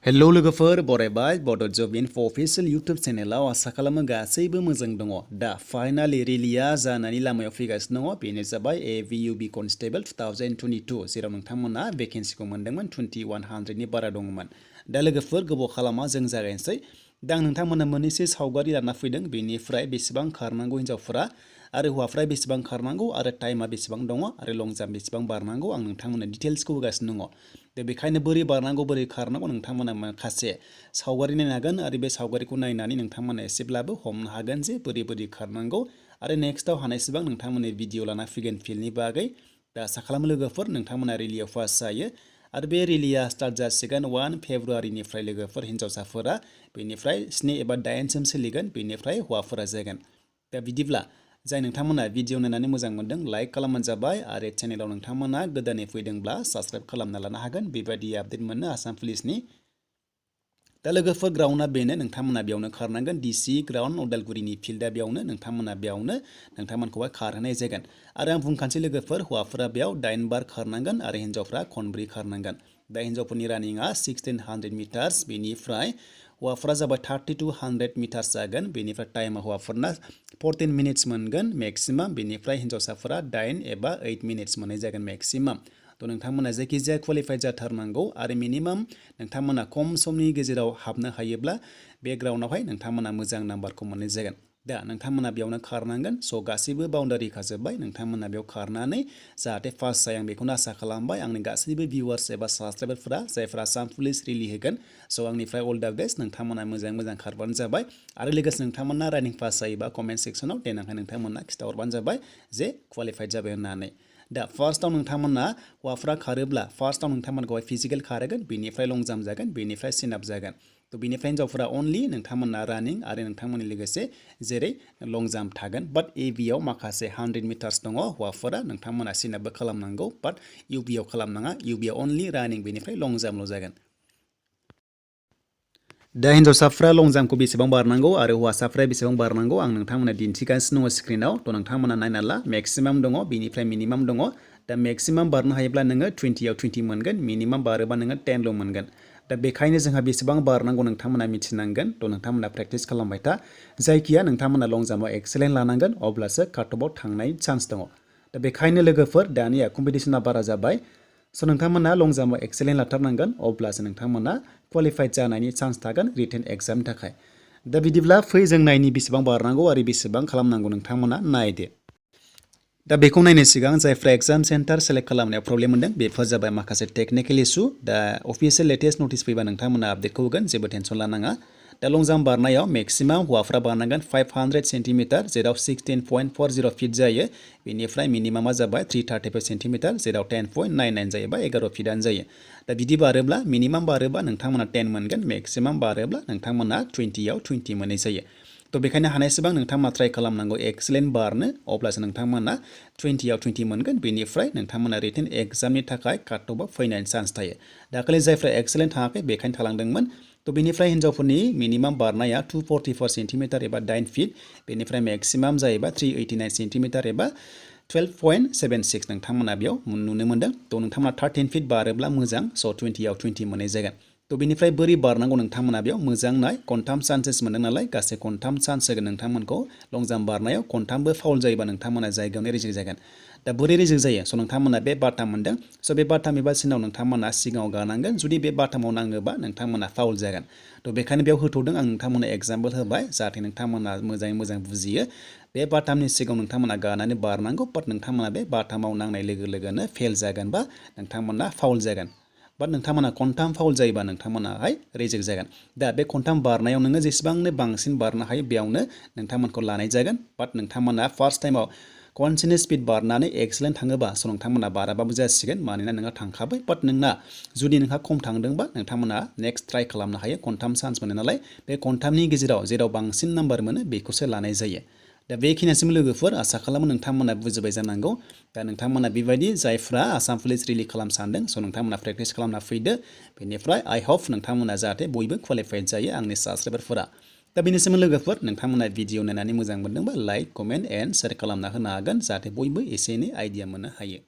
Hello लोगोफोर बरायबाय बड' जब info official YouTube चेनेलाव आसा खालामो गासैबो मोजां दङ। दा फाइनालि रिलिया जानानै लामायाव फैगासिनो दङ। बेनो जाबाय AVUB कनस्टेबल 2022 जेराव नोंथांमोना भेकेन्सिखौ मोनदोंमोन 2100 नि बारा दङमोन। दा लोगोफोर गोबाव खालामा जों जागायनोसै। दा आं नोंथांमोननो मोननैसो सावगारि लाना फैदों। बेनिफ्राय बेसेबां खारनांगौ हिनजावफोरा आरो हौवाफोरा बेसेबां खारनांगौ आरो टाइमा बेसेबां दङ आरो लं जाम्प बेसेबां बारनांगौ आं नोंथांमोननो डिटेल्सखौ होगासिनो दङ। दा बेखायनो बोरै बारनांगौ बोरै खारनांगौ नोंथांमोना माखासे सावगारि नायनो हागोन आरो बे सावगारिखौ नायनानै नोंथांमोना एसेब्लाबो हमनो हागोन जे बोरै बोरै खारनांगौ आरो नेक्स्टआव हानायसेबां नोंथांमोननि भिडिअ लाना फैगोन फिल्डनि बागै। दा आसा खालामो लोगोफोर नोंथांमोना रिलियाव पास जायो आरो बे रिलिया स्टार्ट जासिगोन 1 फेब्रुवारिनिफ्राय लोगोफोर हिनजावसाफोरा बेनिफ्राय 7 एबा 8सिम सोलिगोन बेनिफ्राय हौवाफोरा जागोन। दा बिदिब्ला जाय नोंथांमोना भिडिअ नायनानै मोजां मोनदों लाइक खालामबानो जाबाय आरो चेनेलाव नोंथांमोना गोदानै फैदोंब्ला साबस्क्राइब खालामना लानो हागोन बेबायदि आपडेट मोननो आसाम पुलिसनि। दा लोगोफोर ग्राउन्डआ बेनो नोंथांमोना बेयावनो खारनांगोन DC ग्राउन्ड उदालगुरिनि फिल्डआ बेयावनो नोंथांमोनखौहाय खारहोनाय जागोन। आरो आं बुंखानोसै लोगोफोर हौवाफोरा बेयाव 8 बार खारनांगोन आरो हिनजावफ्रा खनब्रै खारनांगोन। दा हिनजावफोरनि रानिंआ 1600 मिटार्स बेनिफ्राय हौवाफोरा जाबाय 3200 मिटार्स जागोन। बेनिफ्राय टाइमा हौवाफोरना 14 मिनिट्स मोनगोन मेक्सिमाम बेनिफ्राय हिनजावसाफोरा 8 एबा 8 मिनिट्स मोननाय जागोन मेक्सिमाम। थ' नोंथांमोना जायखिजाया क्वालिफाइड जाथारनांगौ आरो मिनिमाम नोंथांमोना खम समनि गेजेराव हाबनो हायोब्ला बे ग्राउन्डआवहाय नोंथांमोना मोजां नाम्बारखौ मोननाय जागोन। दा नोंथांमोना बेयावनो खारनांगोन। स' गासैबो बाउन्डारि खाजोब्बाय नोंथांमोना बेयाव खारनानै जाहाथे पास जायो आं बेखौनो आसा खालामबाय आंनि गासैबो भिउवार्स एबा साबस्क्राइबारफोरा जायफ्रा आसाम पुलिस रिलि होगोन। स' आंनिफ्राय अल दा बेस्ट नोंथांमोना मोजां खारबानो जाबाय आरो लोगोसे नोंथांमोना रानिं पास जायोबा कमेन्ट सेक्सनाव देनांहाय नोंथांमोना खिथाहरबानो जाबाय जे क्वालिफाइड जाबाय होननानै। दा फार्स्टआव नोंथांमोना हौवाफ्रा खारोब्ला फार्स्टआव नोंथांमोनखौहाय फिजिकेल खारहोगोन बेनिफ्राय लं जाम्प जागोन बेनिफ्राय सिनआप जागोन। थ' बेनिफ्राय हिनजावफोरा अनलि नोंथांमोना रानिं आरो नोंथांमोननि लोगोसे जेरै लं जाम्प थागोन। बाट AVआव माखासे 100 मिटार्स दङ हौवाफोरा नोंथांमोना सिनआपबो खालामनांगौ बाट UBआव खालामनाङा UBआव अनलि रानिं बेनिफ्राय लं जाम्पल' जागोन। दा हिनजावसाफ्रा लं जाम्पखौ बेसेबां बारनांगौ आरो हौवासाफ्रा बेसेबां बारनांगौ आं नोंथांमोना दिन्थिगासिनो दङ स्क्रिनाव। थ' नोंथांमोना नायना ला मेक्सिमाम दङ बेनिफ्राय मिनिमाम दङ। दा मेक्सिमाम बारनो हायोब्ला नोङो 20आव 20 मोनगोन मिनिमाम बारोबा नोङो 10ल' मोनगोन। दा बेखायनो जोंहा बेसेबां बारनांगौ नोंथांमोना मिथिनांगोन। थ' नोंथांमोना प्रेक्टिस खालामबाय था जायखिया नोंथांमोना लं जाम्पआव एक्सेलेन्ट लानांगोन अब्लासो काटअफआव थांनायनि चान्स दङ। दा बेखायनो लोगोफोर दानिया कम्पिटिसना बारा जाबाय। स' नोंथांमोना लं जाम्पआव एक्सेलेन्ट लाथारनांगोन अब्लासो नोंथांमोना क्वालिफाइड जानायनि चान्स थागोन रिटेन एग्जामनि थाखाय। दा बिदिब्ला फै जों नायनि बेसेबां बारनांगौ आरो बेसेबां खालामनांगौ नोंथांमोना नायदो। दा बेखौ नायनो सिगां जायफ्रा एग्जाम सेन्टार सेलेक्ट खालामनायाव प्रब्लेम मोनदों बेफोर जाबाय माखासे टेक्निकेल इसु। दा अफिसियेल लेटेस्ट नटिस फैबा नोंथांमोना आपडेटखौ होगोन जेबो टेनसन लानाङा। दा लं जाम्प बारनायाव मेक्सिमाम हौवाफ्रा बारनांगोन 500 सेन्टिमिटार जेराव 16.40 फिट जायो। बेनिफ्राय मिनिमामा जाबाय 335 सेन्टिमिटार जेराव 10.99 जायोबा 11 फिटआनो जायो। दा बिदि बारोब्ला मिनिमाम बारोबा नोंथांमोना 10 मोनगोन मेक्सिमाम बारोब्ला नोंथांमोना 20आव 20 मोननाय जायो। थ' बेखायनो हानायसेबां नोंथांमोना ट्राइ खालामनांगौ एक्सेलेन्ट बारनो अब्लासो नोंथांमोना 20आव 20 मोनगोन बेनिफ्राय नोंथांमोना रिटेन एग्जामनि थाखाय काटअफआव फैनायनि चान्स थायो। दाखालि जायफ्रा एक्सेलेन्ट थाङाखै बेखायनो थालांदोंमोन। थ' बेनिफ्राय हिनजावफोरनि मिनिमाम बारनाया 244 सेन्टिमिटार एबा 8 फिट बेनिफ्राय मेक्सिमाम जायोबा 389 सेन्टिमिटार एबा 12.76 नोंथांमोना बेयाव नुनो मोन्दों। थ' नोंथांमोना 13 फिट बारोब्ला मोजां स' 20आव 20 मोननाय जागोन। थ' बेनिफ्राय बोरै बारनांगौ नोंथांमोना बेयाव मोजां नाय खनथाम चान्सेस मोनदों नालाय गासै खनथाम चान्स होगोन नोंथांमोनखौ लं जाम्प बारनायाव खनथामबो फाउल जायोबा नोंथांमोना जायगायावनो रिजेक्ट जागोन। दा बोरै रिजेक्ट जायो स' नोंथांमोना बे बाटाम मोनदों स' बे बाटाम एबा सिनाव नोंथांमोना सिगाङाव गानांगोन जुदि बे बाटामाव नाङोबा नोंथांमोना फाउल जागोन। थ' बेखायनो बेयाव होथ'दों आं नोंथांमोना एग्जाम्पल होबाय जाहाथे नोंथांमोना मोजाङै मोजां बुजियो। बे बाटामनि सिगाङाव नोंथांमोना गानानै बारनांगौ बाट नोंथांमोना बे बाटामाव नांनाय लोगो लोगोनो फेल जागोन बा नोंथांमोना फाउल जागोन। बाट नोंथांमोना खनथाम फाउल जायोबा नोंथांमोनाहाय रिजेक्ट जागोन। दा बे खनथाम बारनायाव नोङो जेसेबांनो बांसिन बारनो हायो बेयावनो नोंथांमोनखौ लानाय जागोन। बाट नोंथांमोना फार्स्ट टाइमाव कन्टिनिउ स्पिड बारनानै एक्सेलेन्ट थाङोबा स' नोंथांमोना बाराबाबो जासिगोन मानोना नोंहा थांखाबाय। बाट जुदि नोंहा खम थांदोंबा नोंथांमोना नेक्स्ट ट्राइ खालामनो हायो खनथाम चान्स मोनो नालाय बे खनथामनि गेजेराव जेराव बांसिन नाम्बार मोनो बेखौसो लानाय जायो। दा बेखिनियासिम लोगोफोर आसा खालामो नोंथांमोना बुजिबाय जानांगौ। दा नोंथांमोना बेबायदि जायफ्रा आसाम पुलिस रिलि खालामनो सानदों स' नोंथांमोना प्रेक्टिस खालामना फैदो। बेनिफ्राय आइ हप नोंथांमोना जाहाथे बयबो क्वालिफाइड जायो आंनि साबस्क्राइबारफोरा। दा बेनिसिम लोगोफोर नोंथांमोना भिडिअ नायनानै मोजां मोनदोंबा लाइक कमेन्ट एन्ड शेयार खालामना होनो हागोन जाहाथे बयबो एसे एनै आइडिया मोननो हायो।